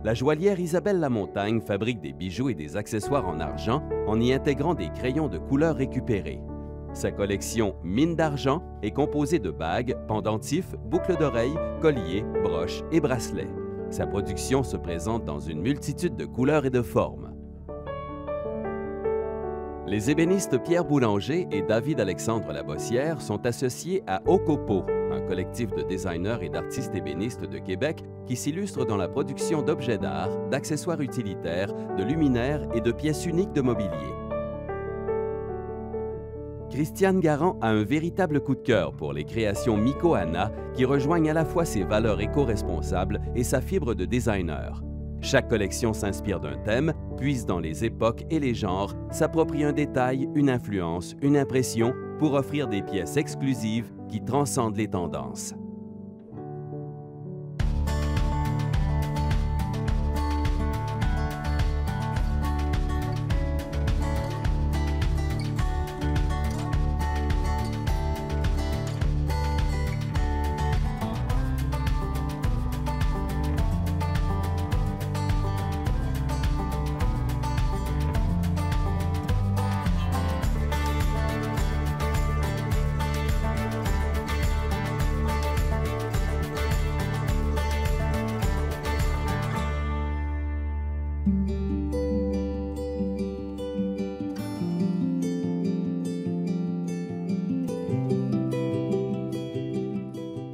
la joaillière Isabelle Lamontagne fabrique des bijoux et des accessoires en argent en y intégrant des crayons de couleur récupérés. Sa collection Mine d'argent est composée de bagues, pendentifs, boucles d'oreilles, colliers, broches et bracelets. Sa production se présente dans une multitude de couleurs et de formes. Les ébénistes Pierre Boulanger et David-Alexandre Labossière sont associés à Ocopo, un collectif de designers et d'artistes ébénistes de Québec qui s'illustre dans la production d'objets d'art, d'accessoires utilitaires, de luminaires et de pièces uniques de mobilier. Christiane Garand a un véritable coup de cœur pour les créations Mikoana qui rejoignent à la fois ses valeurs éco-responsables et sa fibre de designer. Chaque collection s'inspire d'un thème, puise dans les époques et les genres, s'approprie un détail, une influence, une impression pour offrir des pièces exclusives qui transcendent les tendances.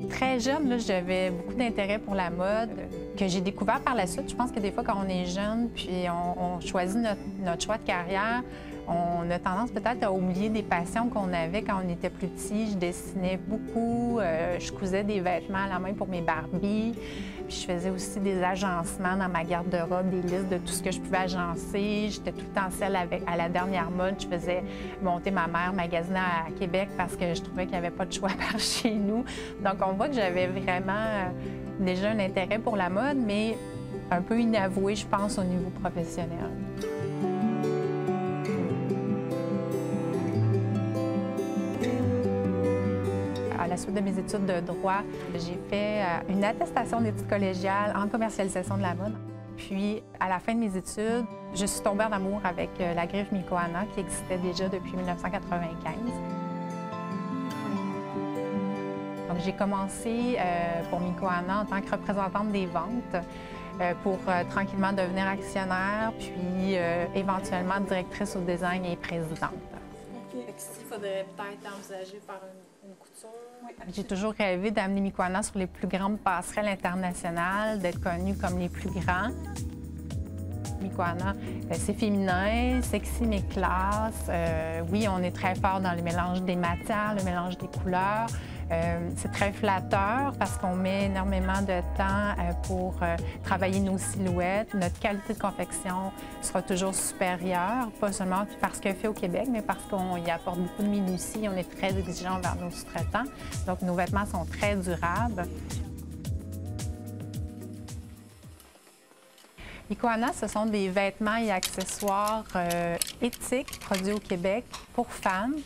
Très jeune, j'avais beaucoup d'intérêt pour la mode que j'ai découvert par la suite. Je pense que des fois, quand on est jeune puis on choisit notre choix de carrière, on a tendance peut-être à oublier des passions qu'on avait quand on était plus petit. Je dessinais beaucoup, je cousais des vêtements à la main pour mes Barbies. Puis je faisais aussi des agencements dans ma garde-robe, des listes de tout ce que je pouvais agencer. J'étais tout le temps celle à la dernière mode. Je faisais monter ma mère magasiner à Québec parce que je trouvais qu'il n'y avait pas de choix par chez nous. Donc on voit que j'avais vraiment déjà un intérêt pour la mode, mais un peu inavoué, je pense, au niveau professionnel. À la suite de mes études de droit, j'ai fait une attestation d'études collégiales en commercialisation de la mode. Puis, à la fin de mes études, je suis tombée en amour avec la griffe Mikoana qui existait déjà depuis 1995. Donc, j'ai commencé pour Mikoana en tant que représentante des ventes pour tranquillement devenir actionnaire, puis éventuellement directrice au design et présidente. Il faudrait peut-être envisager faire une couture. J'ai toujours rêvé d'amener Mikoana sur les plus grandes passerelles internationales, d'être connue comme les plus grands. Mikoana, c'est féminin, sexy mais classe. Oui, on est très fort dans le mélange des matières, le mélange des couleurs. C'est très flatteur parce qu'on met énormément de temps pour travailler nos silhouettes. Notre qualité de confection sera toujours supérieure, pas seulement parce qu'elle est fait au Québec, mais parce qu'on y apporte beaucoup de minutie. On est très exigeant envers nos sous-traitants. Donc, nos vêtements sont très durables. Mikoana, ce sont des vêtements et accessoires éthiques produits au Québec pour femmes.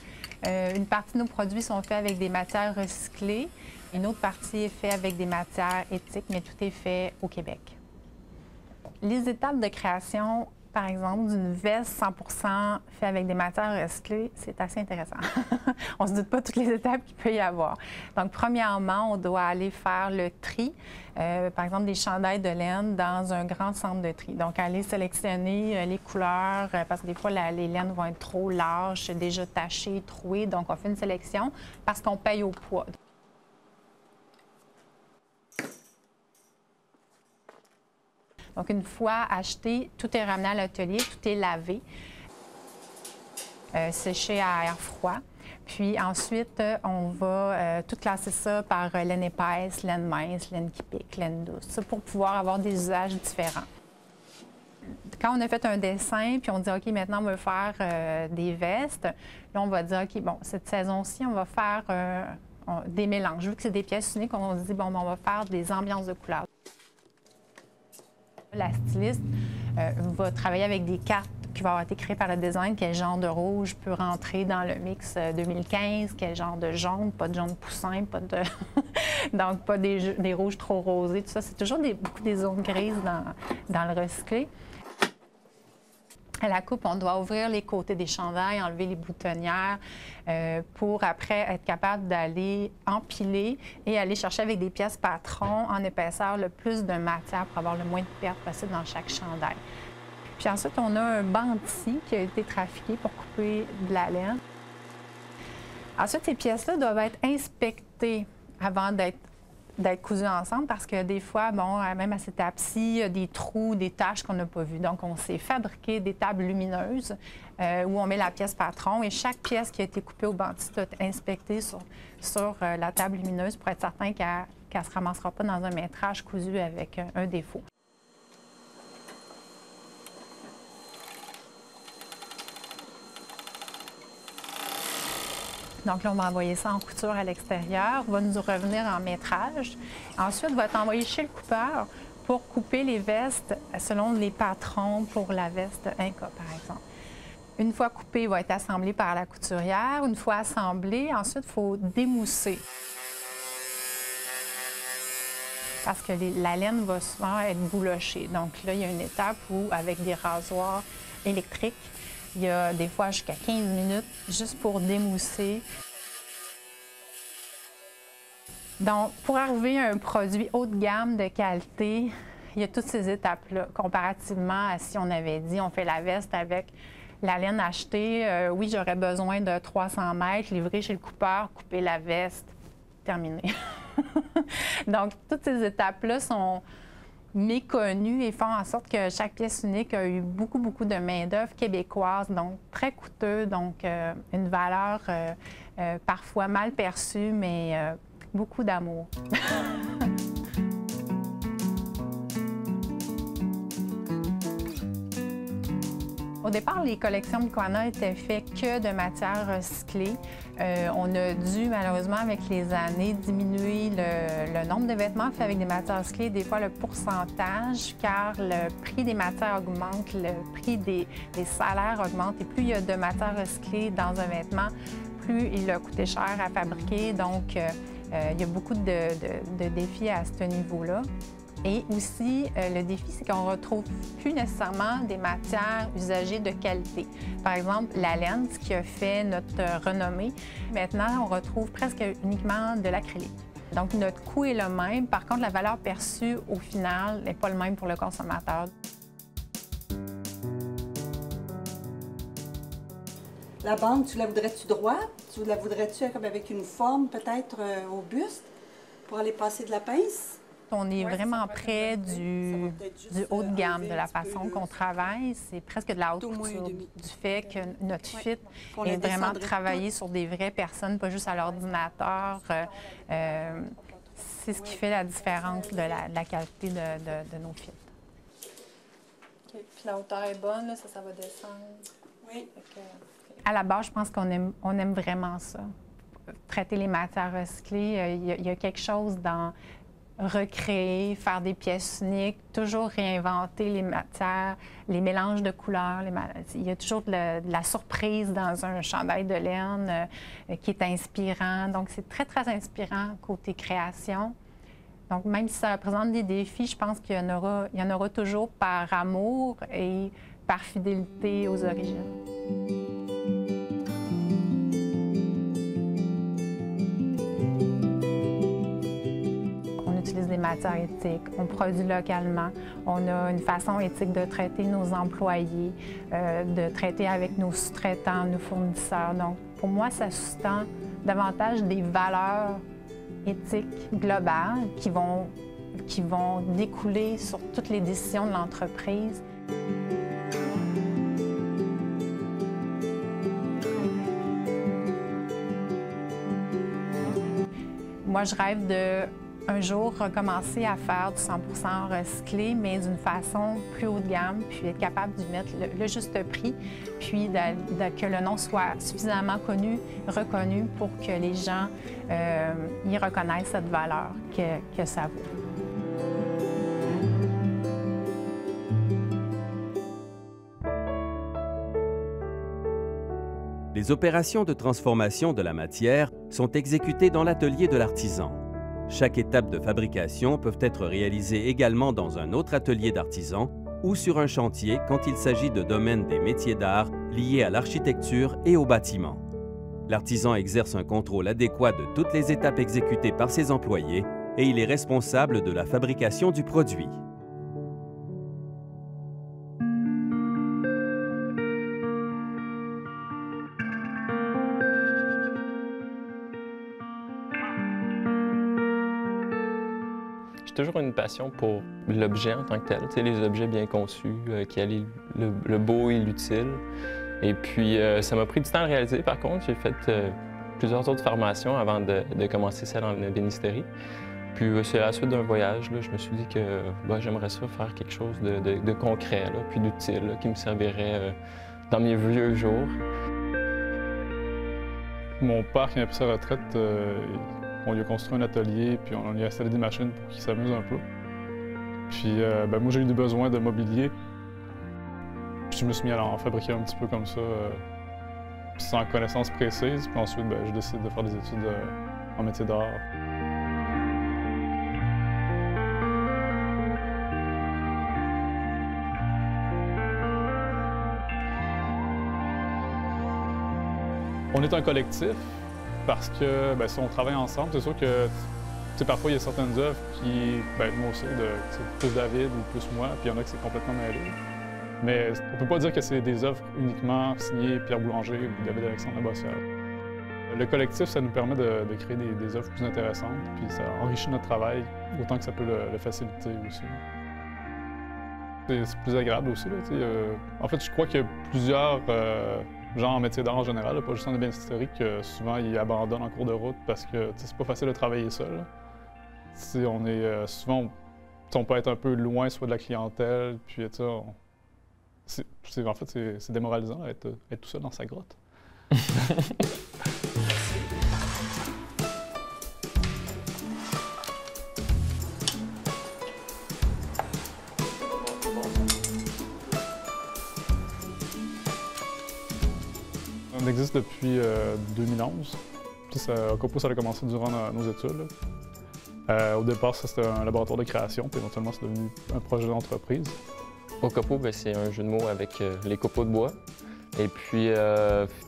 Une partie de nos produits sont faits avec des matières recyclées. Une autre partie est faite avec des matières éthiques, mais tout est fait au Québec. Les étapes de création, par exemple, d'une veste 100% faite avec des matières recyclées, c'est assez intéressant. On ne se doute pas toutes les étapes qu'il peut y avoir. Donc, premièrement, on doit aller faire le tri, par exemple, des chandails de laine dans un grand centre de tri. Donc, aller sélectionner les couleurs, parce que des fois, les laines vont être trop larges, déjà tachées, trouées. Donc, on fait une sélection parce qu'on paye au poids. Donc, une fois acheté, tout est ramené à l'atelier, tout est lavé, séché à air froid. Puis ensuite, on va tout classer ça par laine épaisse, laine mince, laine qui pique, laine douce, ça pour pouvoir avoir des usages différents. Quand on a fait un dessin, puis on dit, OK, maintenant, on veut faire des vestes, là, on va dire, OK, bon, cette saison-ci, on va faire des mélanges. Vu que c'est des pièces uniques, on se dit, bon, on va faire des ambiances de couleurs. La styliste va travailler avec des cartes qui vont avoir été créées par le design. Quel genre de rouge peut rentrer dans le mix 2015? Quel genre de jaune? Pas de jaune poussin, pas de Donc, pas des rouges trop rosés, tout ça. C'est toujours beaucoup des zones grises dans le recyclé. À la coupe, on doit ouvrir les côtés des chandails, enlever les boutonnières pour après être capable d'aller empiler et aller chercher avec des pièces patron en épaisseur le plus de matière pour avoir le moins de pertes possible dans chaque chandail. Puis ensuite, on a un bandit qui a été trafiqué pour couper de la laine. Ensuite, ces pièces-là doivent être inspectées avant d'être cousues ensemble parce que des fois, bon, même à cette étape-ci, il y a des trous, des taches qu'on n'a pas vues. Donc, on s'est fabriqué des tables lumineuses où on met la pièce patron et chaque pièce qui a été coupée au bandit doit être inspectée sur la table lumineuse pour être certain qu'elle ne se ramassera pas dans un métrage cousu avec un défaut. Donc là, on va envoyer ça en couture à l'extérieur, va nous revenir en métrage. Ensuite, va être envoyé chez le coupeur pour couper les vestes selon les patrons pour la veste Inca, par exemple. Une fois coupé, il va être assemblé par la couturière. Une fois assemblé, ensuite, il faut démousser. Parce que la laine va souvent être boulochée. Donc là, il y a une étape où, avec des rasoirs électriques, il y a des fois jusqu'à 15 minutes juste pour démousser. Donc, pour arriver à un produit haut de gamme de qualité, il y a toutes ces étapes-là, comparativement à si on avait dit on fait la veste avec la laine achetée. Oui, j'aurais besoin de 300 mètres, livrer chez le coupeur, couper la veste, terminé. Donc, toutes ces étapes-là sont méconnues et font en sorte que chaque pièce unique a eu beaucoup, beaucoup de main-d'œuvre québécoise, donc très coûteux, donc une valeur parfois mal perçue, mais beaucoup d'amour. Au départ, les collections Mikoana étaient faites que de matières recyclées. On a dû, malheureusement, avec les années, diminuer le nombre de vêtements faits avec des matières recyclées, des fois le pourcentage, car le prix des matières augmente, le prix des salaires augmente, et plus il y a de matières recyclées dans un vêtement, plus il a coûté cher à fabriquer. Donc, il y a beaucoup de défis à ce niveau-là. Et aussi, le défi, c'est qu'on ne retrouve plus nécessairement des matières usagées de qualité. Par exemple, la laine, ce qui a fait notre renommée. Maintenant, on retrouve presque uniquement de l'acrylique. Donc, notre coût est le même. Par contre, la valeur perçue, au final, n'est pas le même pour le consommateur. La bande, tu la voudrais-tu droite? Tu la voudrais-tu comme avec une forme, peut-être au buste, pour aller passer de la pince? On est vraiment près du haut de gamme de la façon qu'on travaille. C'est presque de la haute couture, du fait que notre fit est vraiment travaillé sur des vraies personnes, pas juste à l'ordinateur. C'est ce qui fait la différence de la qualité de nos fits. Okay. Puis la hauteur est bonne, là, ça va descendre. Oui. À la base, je pense qu'on aime vraiment ça. Traiter les matières recyclées, il y a quelque chose dans recréer, faire des pièces uniques, toujours réinventer les matières, les mélanges de couleurs. Il y a toujours de la surprise dans un chandail de laine qui est inspirant. Donc, c'est très, très inspirant côté création. Donc, même si ça représente des défis, je pense qu'il y en aura toujours par amour et par fidélité aux origines. Des matières éthiques, on produit localement, on a une façon éthique de traiter nos employés, de traiter avec nos sous-traitants, nos fournisseurs. Donc, pour moi, ça sous-tend davantage des valeurs éthiques globales qui vont découler sur toutes les décisions de l'entreprise. Moi, je rêve de un jour recommencer à faire du 100% recyclé, mais d'une façon plus haut de gamme, puis être capable d'y mettre le juste prix, puis que le nom soit suffisamment connu, reconnu pour que les gens y reconnaissent cette valeur que ça vaut. Les opérations de transformation de la matière sont exécutées dans l'atelier de l'artisan. Chaque étape de fabrication peut être réalisée également dans un autre atelier d'artisan ou sur un chantier quand il s'agit de domaines des métiers d'art liés à l'architecture et au bâtiment. L'artisan exerce un contrôle adéquat de toutes les étapes exécutées par ses employés et il est responsable de la fabrication du produit. J'ai toujours une passion pour l'objet en tant que tel, les objets bien conçus, qui allient le beau et l'utile. Et puis, ça m'a pris du temps à le réaliser. Par contre, j'ai fait plusieurs autres formations avant de commencer celle en ébénisterie. Puis, c'est à la suite d'un voyage, là, je me suis dit que j'aimerais ça faire quelque chose de concret, là, puis d'utile, qui me servirait dans mes vieux jours. Mon père, qui a pris sa retraite, on lui a construit un atelier, puis on lui a installé des machines pour qu'il s'amuse un peu. Puis moi, j'ai eu des besoins de mobilier. Puis je me suis mis à en fabriquer un petit peu comme ça, sans connaissance précise. Puis ensuite, j'ai décidé de faire des études en métier d'art. On est un collectif. Parce que si on travaille ensemble, c'est sûr que parfois il y a certaines œuvres qui, moi aussi, plus David ou plus moi, puis il y en a que c'est complètement mêlé. Mais on ne peut pas dire que c'est des œuvres uniquement signées Pierre Boulanger ou David-Alexandre Labossière. Le collectif, ça nous permet de créer des œuvres plus intéressantes, puis ça enrichit notre travail autant que ça peut le faciliter aussi. C'est plus agréable aussi. Là, en fait, je crois qu'il y a plusieurs gens en métier d'art en général, là, pas juste en ébénisterie, que souvent ils abandonnent en cours de route parce que c'est pas facile de travailler seul. On est souvent, on peut être un peu loin soit de la clientèle, puis en fait c'est démoralisant être tout seul dans sa grotte. On existe depuis 2011. Ocopo, ça a commencé durant nos études. Au départ, c'était un laboratoire de création, puis éventuellement, c'est devenu un projet d'entreprise. Ocopo, c'est un jeu de mots avec les copeaux de bois. Et puis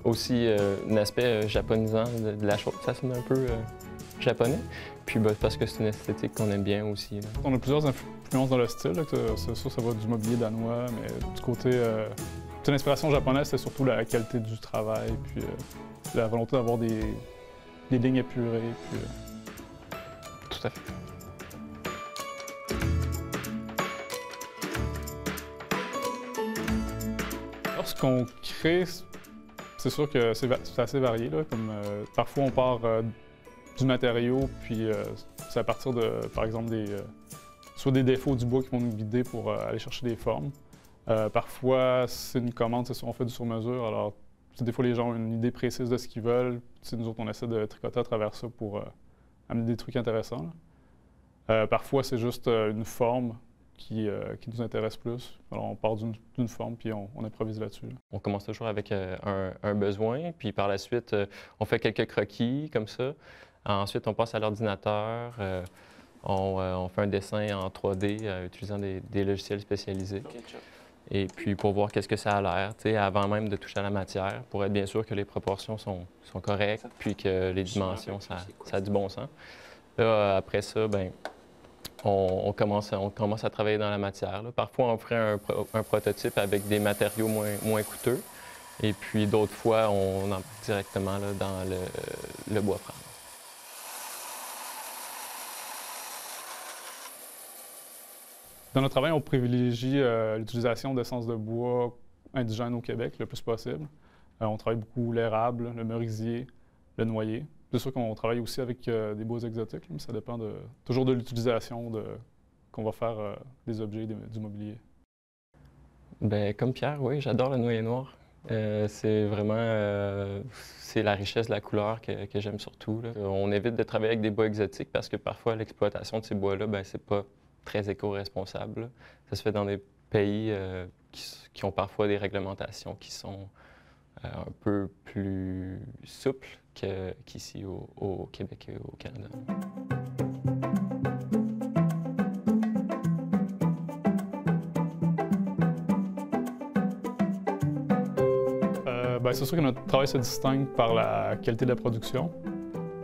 aussi un aspect japonisant de la chose. Ça sonne un peu japonais. Puis parce que c'est une esthétique qu'on aime bien aussi. Là. On a plusieurs influences dans le style. C'est sûr, ça va du mobilier danois, mais du côté... l'inspiration japonaise, c'est surtout la qualité du travail, puis la volonté d'avoir des lignes épurées. Puis, Tout à fait. Lorsqu'on crée, c'est sûr que c'est assez varié. Là, comme, parfois, on part du matériau, puis c'est à partir de, par exemple, soit des défauts du bois qui vont nous guider pour aller chercher des formes. Parfois, c'est une commande, on fait du sur-mesure. Alors, des fois, les gens ont une idée précise de ce qu'ils veulent. Nous autres, on essaie de tricoter à travers ça pour amener des trucs intéressants. Parfois, c'est juste une forme qui nous intéresse plus. Alors, on part d'une forme, puis on improvise là-dessus. On commence toujours avec un besoin, puis par la suite, on fait quelques croquis comme ça. Ensuite, on passe à l'ordinateur. On fait un dessin en 3D utilisant des logiciels spécialisés. Et puis pour voir qu'est-ce que ça a l'air, avant même de toucher à la matière, pour être bien sûr que les proportions sont correctes, puis que les dimensions, ça a du bon sens. Là, après ça, on commence à travailler dans la matière. Là. Parfois, on ferait un prototype avec des matériaux moins coûteux. Et puis d'autres fois, on entre directement là, dans le bois franc. Dans notre travail, on privilégie l'utilisation d'essences de bois indigènes au Québec le plus possible. On travaille beaucoup l'érable, le merisier, le noyer. C'est sûr qu'on travaille aussi avec des bois exotiques, mais ça dépend toujours de l'utilisation qu'on va faire des objets, du mobilier. Comme Pierre, oui, j'adore le noyer noir. C'est vraiment c'est la richesse de la couleur que j'aime surtout. Là. On évite de travailler avec des bois exotiques parce que parfois l'exploitation de ces bois-là, c'est pas très éco-responsable. Ça se fait dans des pays qui ont parfois des réglementations qui sont un peu plus souples qu'ici au Québec et au Canada. C'est sûr que notre travail se distingue par la qualité de la production.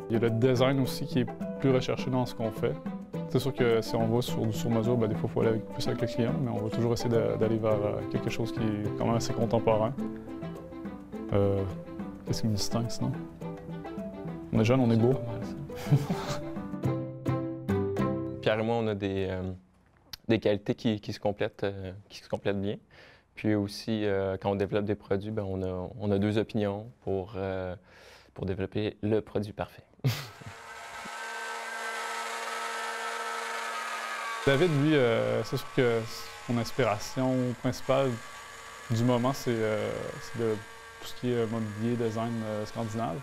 Il y a le design aussi qui est plus recherché dans ce qu'on fait. C'est sûr que si on va sur du sur-mesure, des fois, il faut aller plus avec le client, mais on va toujours essayer d'aller vers quelque chose qui est quand même assez contemporain. Qu'est-ce qui me distingue sinon? On est jeunes, on est beau. Pierre et moi, on a des qualités qui se complètent bien. Puis aussi, quand on développe des produits, on a deux opinions pour développer le produit parfait. David, lui, c'est sûr que son inspiration principale du moment, c'est tout ce qui est mobilier, design scandinave.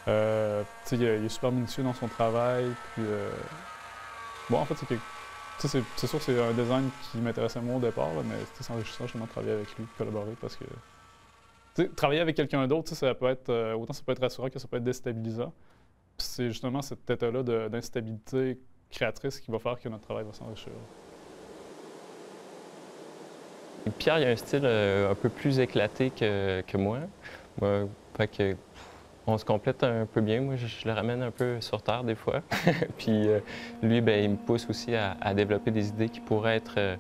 Il est super minutieux dans son travail. Puis, en fait, c'est sûr que c'est un design qui m'intéressait moins au départ, là, mais c'est enrichissant justement de travailler avec lui, de collaborer, parce que travailler avec quelqu'un d'autre, ça peut être autant ça peut être rassurant que ça peut être déstabilisant. C'est justement cet état-là d'instabilité créatrice qui va faire que notre travail va s'enrichir. Pierre, il a un style un peu plus éclaté que moi. Fait que on se complète un peu bien. Moi, je le ramène un peu sur terre des fois. Puis lui, il me pousse aussi à développer des idées qui pourraient être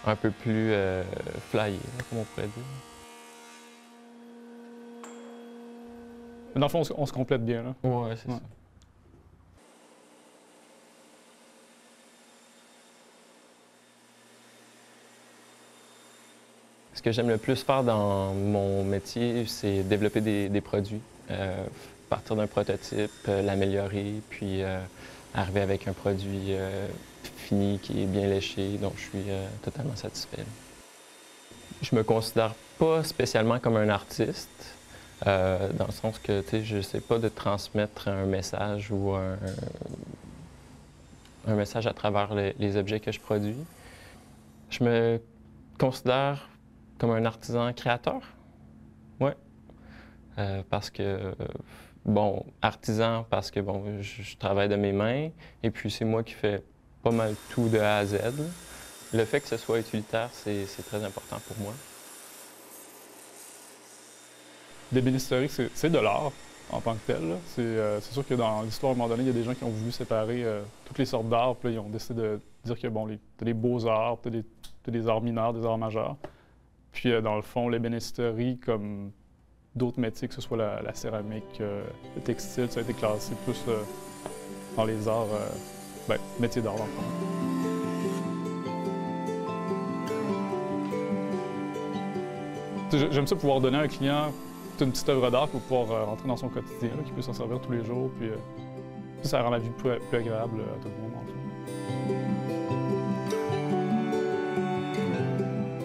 un peu plus flyées, comme on pourrait dire. Dans le fond, on se complète bien, là. Oui, c'est ça. Ce que j'aime le plus faire dans mon métier, c'est développer des produits. Partir d'un prototype, l'améliorer, puis arriver avec un produit fini qui est bien léché, dont je suis totalement satisfait. Je me considère pas spécialement comme un artiste, dans le sens que je ne sais pas de transmettre un message ou un message à travers les objets que je produis. Je me considère comme un artisan créateur, oui. Parce que, artisan parce que, je travaille de mes mains, et puis c'est moi qui fais pas mal tout de A à Z. Le fait que ce soit utilitaire, c'est très important pour moi. L'ébénisterie, c'est de l'art en tant que tel. C'est sûr que dans l'histoire, à un moment donné, il y a des gens qui ont voulu séparer toutes les sortes d'arts, puis là, ils ont décidé de dire que, t'as des beaux-arts, t'as des arts mineurs, des arts majeurs. Puis, dans le fond, l'ébénisterie, comme d'autres métiers, que ce soit la céramique, le textile, ça a été classé plus dans les arts, métiers d'art, dans le fond. J'aime ça pouvoir donner à un client une petite œuvre d'art pour pouvoir rentrer dans son quotidien, qu'il peut s'en servir tous les jours, puis ça rend la vie plus agréable à tout le monde, en fait.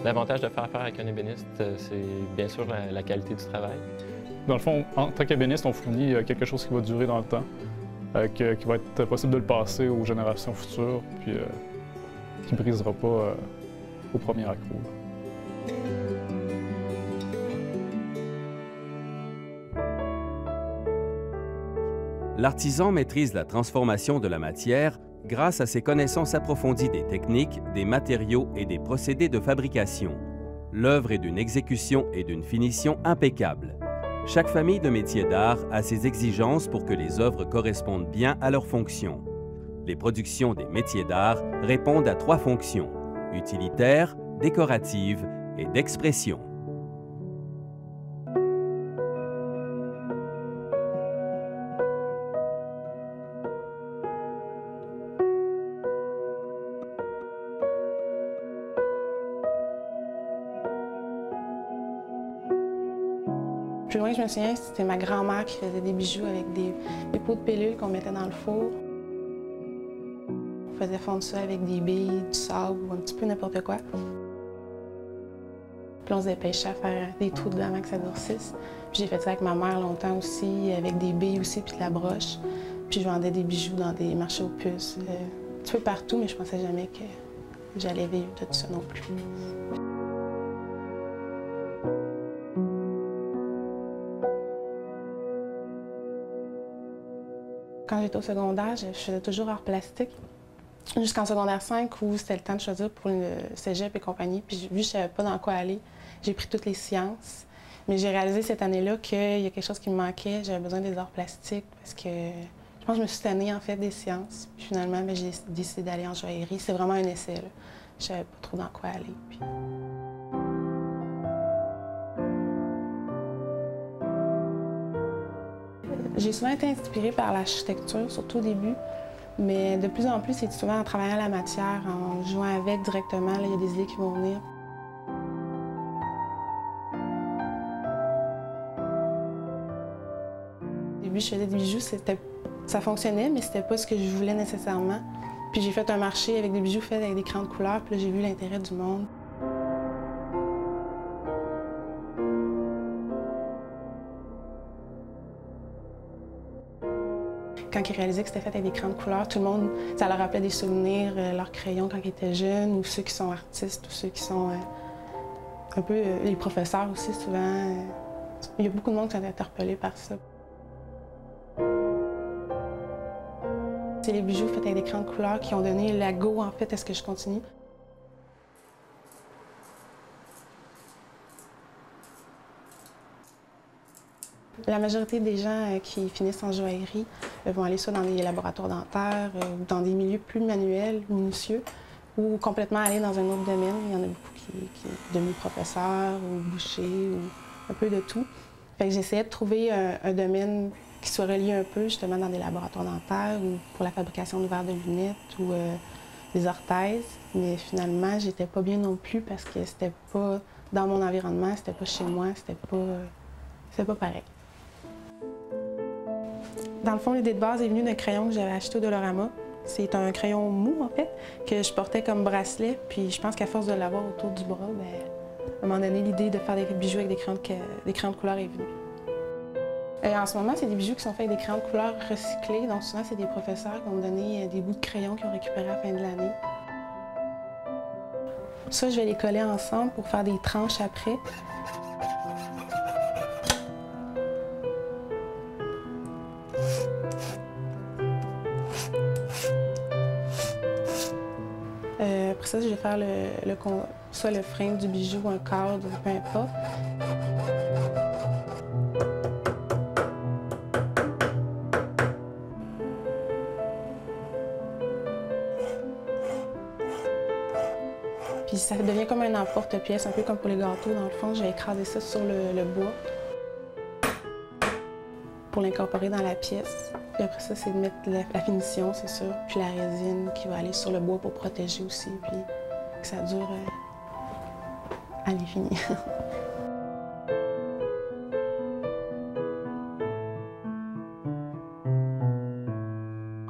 L'avantage de faire affaire avec un ébéniste, c'est bien sûr la qualité du travail. Dans le fond, en tant qu'ébéniste, on fournit quelque chose qui va durer dans le temps, qui va être possible de le passer aux générations futures, puis qui ne brisera pas au premier accroc. L'artisan maîtrise la transformation de la matière grâce à ses connaissances approfondies des techniques, des matériaux et des procédés de fabrication. L'œuvre est d'une exécution et d'une finition impeccables. Chaque famille de métiers d'art a ses exigences pour que les œuvres correspondent bien à leur fonction. Les productions des métiers d'art répondent à 3 fonctions: utilitaire, décorative et d'expression. Plus loin que je me souviens, c'était ma grand-mère qui faisait des bijoux avec des pots de pilules qu'on mettait dans le four. On faisait fondre ça avec des billes, du sable ou un petit peu n'importe quoi. Puis on se dépêchait à faire des trous dedans avant que ça durcisse. Puis j'ai fait ça avec ma mère longtemps aussi, avec des billes aussi, puis de la broche. Puis je vendais des bijoux dans des marchés aux puces. Un petit peu partout, mais je pensais jamais que j'allais vivre de tout ça non plus. Quand j'étais au secondaire, je faisais toujours art plastique. Jusqu'en secondaire 5, où c'était le temps de choisir pour le cégep et compagnie. Puis vu que je ne savais pas dans quoi aller, j'ai pris toutes les sciences. Mais j'ai réalisé cette année-là qu'il y a quelque chose qui me manquait. J'avais besoin des arts plastiques parce que je pense que je me suis tannée en fait des sciences. Puis finalement, j'ai décidé d'aller en joaillerie. C'est vraiment un essai, là. Je savais pas trop dans quoi aller. Puis... J'ai souvent été inspirée par l'architecture, surtout au début. Mais de plus en plus, c'est souvent en travaillant la matière, en jouant avec directement. Là, il y a des idées qui vont venir. Au début, je faisais des bijoux, ça fonctionnait, mais c'était pas ce que je voulais nécessairement. Puis j'ai fait un marché avec des bijoux faits avec des crayons de couleur, puis là, j'ai vu l'intérêt du monde. Quand ils réalisaient que c'était fait avec des crayons de couleur, tout le monde, ça leur rappelait des souvenirs, leurs crayons quand ils étaient jeunes, ou ceux qui sont artistes, ou ceux qui sont un peu les professeurs aussi, souvent. Il y a beaucoup de monde qui sont interpellés par ça. C'est les bijoux faits avec des crayons de couleur qui ont donné la go, en fait, à ce que je continue. La majorité des gens qui finissent en joaillerie vont aller soit dans des laboratoires dentaires, dans des milieux plus manuels, minutieux, ou complètement aller dans un autre domaine. Il y en a beaucoup qui sont devenus professeurs ou bouchers, ou un peu de tout. Fait que j'essayais de trouver un domaine qui soit relié un peu justement dans des laboratoires dentaires ou pour la fabrication de verres de lunettes ou des orthèses. Mais finalement, j'étais pas bien non plus parce que c'était pas dans mon environnement, c'était pas chez moi, c'était pas pareil. Dans le fond, l'idée de base est venue d'un crayon que j'avais acheté au Dollarama. C'est un crayon mou, en fait, que je portais comme bracelet. Puis je pense qu'à force de l'avoir autour du bras, à un moment donné, l'idée de faire des bijoux avec des crayons de couleur est venue. En ce moment, c'est des bijoux qui sont faits avec des crayons de couleur recyclés. Donc souvent, c'est des professeurs qui vont me donner des bouts de crayon qu'ils ont récupérés à la fin de l'année. Ça, je vais les coller ensemble pour faire des tranches après. Après ça, je vais faire soit le frame du bijou ou un cadre, peu importe. Puis ça devient comme un emporte-pièce, un peu comme pour les gâteaux. Dans le fond, je vais écraser ça sur le bois pour l'incorporer dans la pièce. Puis après ça, c'est de mettre la finition, c'est sûr, puis la résine qui va aller sur le bois pour protéger aussi, puis que ça dure à l'infini.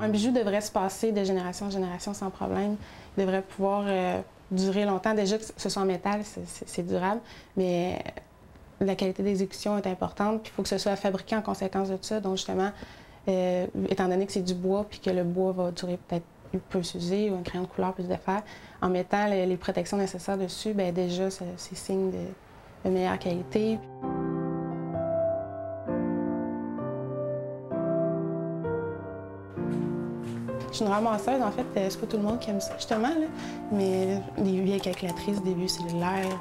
Un bijou devrait se passer de génération en génération sans problème. Il devrait pouvoir durer longtemps. Déjà que ce soit en métal, c'est durable, mais la qualité d'exécution est importante, puis il faut que ce soit fabriqué en conséquence de ça. Donc justement, étant donné que c'est du bois, puis que le bois va durer peut-être, peut s'user, ou un crayon de couleur peut se défaire, en mettant les protections nécessaires dessus, bien déjà, c'est signe de meilleure qualité. Je suis une ramasseuse, en fait, c'est pas tout le monde qui aime ça, justement, là. Mais des vieilles calculatrices, des vieux cellulaires,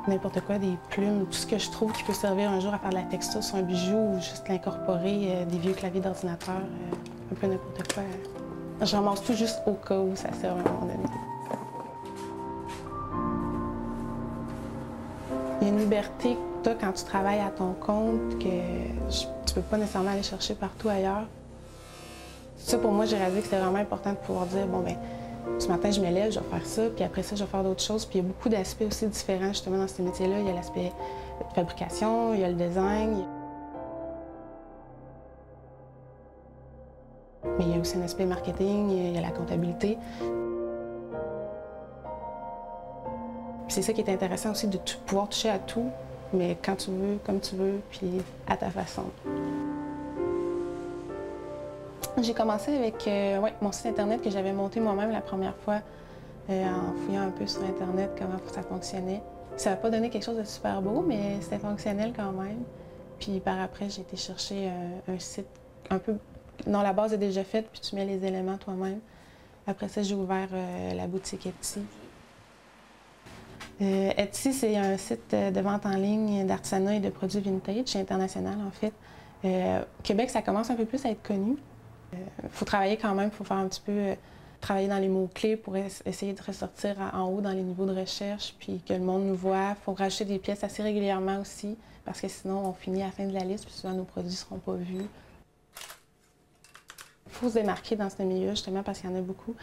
n'importe quoi, des plumes, tout ce que je trouve qui peut servir un jour à faire de la texture sur un bijou ou juste l'incorporer, des vieux claviers d'ordinateur, un peu n'importe quoi. Je ramasse tout juste au cas où ça sert à un moment donné. Il y a une liberté que tu as quand tu travailles à ton compte que tu peux pas nécessairement aller chercher partout ailleurs. Ça, pour moi, j'ai réalisé que c'était vraiment important de pouvoir dire, bon, bien, ce matin, je me lève, je vais faire ça, puis après ça, je vais faire d'autres choses. Puis il y a beaucoup d'aspects aussi différents, justement, dans ces métiers-là. Il y a l'aspect de fabrication, il y a le design. Mais il y a aussi un aspect marketing, il y a la comptabilité. C'est ça qui est intéressant aussi, de pouvoir toucher à tout, mais quand tu veux, comme tu veux, puis à ta façon. J'ai commencé avec mon site Internet que j'avais monté moi-même la première fois en fouillant un peu sur Internet comment ça fonctionnait. Ça n'a pas donné quelque chose de super beau, mais c'était fonctionnel quand même. Puis par après, j'ai été chercher un site un peu dont la base est déjà faite, puis tu mets les éléments toi-même. Après ça, j'ai ouvert la boutique Etsy. Etsy, c'est un site de vente en ligne d'artisanat et de produits vintage, international en fait. Québec, ça commence un peu plus à être connu. Il faut travailler quand même, il faut faire un petit peu, travailler dans les mots-clés pour essayer de ressortir en haut dans les niveaux de recherche, puis que le monde nous voit. Il faut rajouter des pièces assez régulièrement aussi, parce que sinon, on finit à la fin de la liste, puis souvent nos produits ne seront pas vus. Il faut se démarquer dans ce milieu, justement, parce qu'il y en a beaucoup.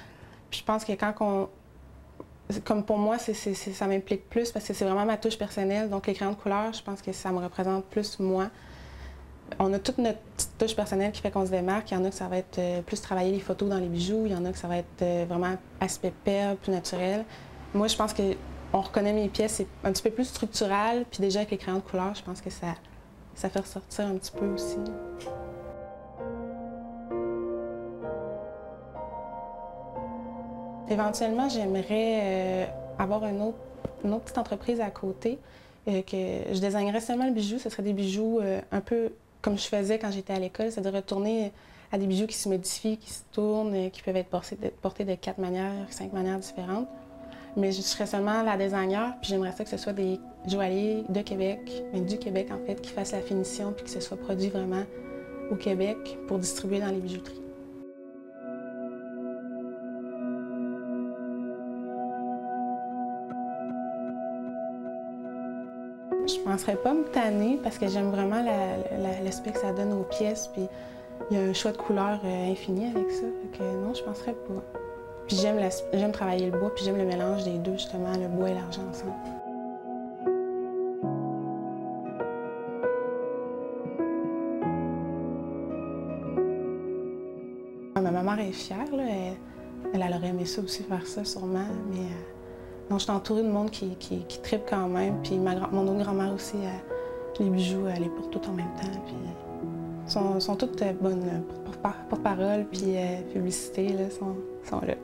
Puis je pense que quand on... Comme pour moi, ça m'implique plus parce que c'est vraiment ma touche personnelle. Donc les crayons de couleur, je pense que ça me représente plus moi. On a toute notre petite touche personnelle qui fait qu'on se démarque. Il y en a que ça va être plus travailler les photos dans les bijoux. Il y en a que ça va être vraiment aspect perle, plus naturel. Moi, je pense qu'on reconnaît mes pièces, c'est un petit peu plus structural. Puis déjà avec les crayons de couleur, je pense que ça fait ressortir un petit peu aussi. Éventuellement, j'aimerais avoir une autre petite entreprise à côté, que je désignerais seulement le bijou. Ce serait des bijoux un peu comme je faisais quand j'étais à l'école, c'est-à-dire retourner à des bijoux qui se modifient, qui se tournent, qui peuvent être portés de 4 manières, 5 manières différentes. Mais je serais seulement la designer, puis j'aimerais ça que ce soit des joailliers de Québec, mais du Québec en fait, qui fassent la finition, puis que ce soit produit vraiment au Québec pour distribuer dans les bijouteries. Je ne penserais pas me tanner parce que j'aime vraiment l'aspect que ça donne aux pièces. Puis il y a un choix de couleurs infini avec ça. Fait que non, je ne penserais pas. Puis j'aime travailler le bois, puis j'aime le mélange des deux, justement, le bois et l'argent ensemble. Ma mère est fière, là. Elle aurait aimé ça aussi, faire ça sûrement, mais non, je suis entourée de monde qui tripe quand même. Puis mon autre grand-mère aussi, les bijoux, elle les porte toutes en même temps. Puis sont toutes bonnes porte-parole, puis publicité, là, sont là.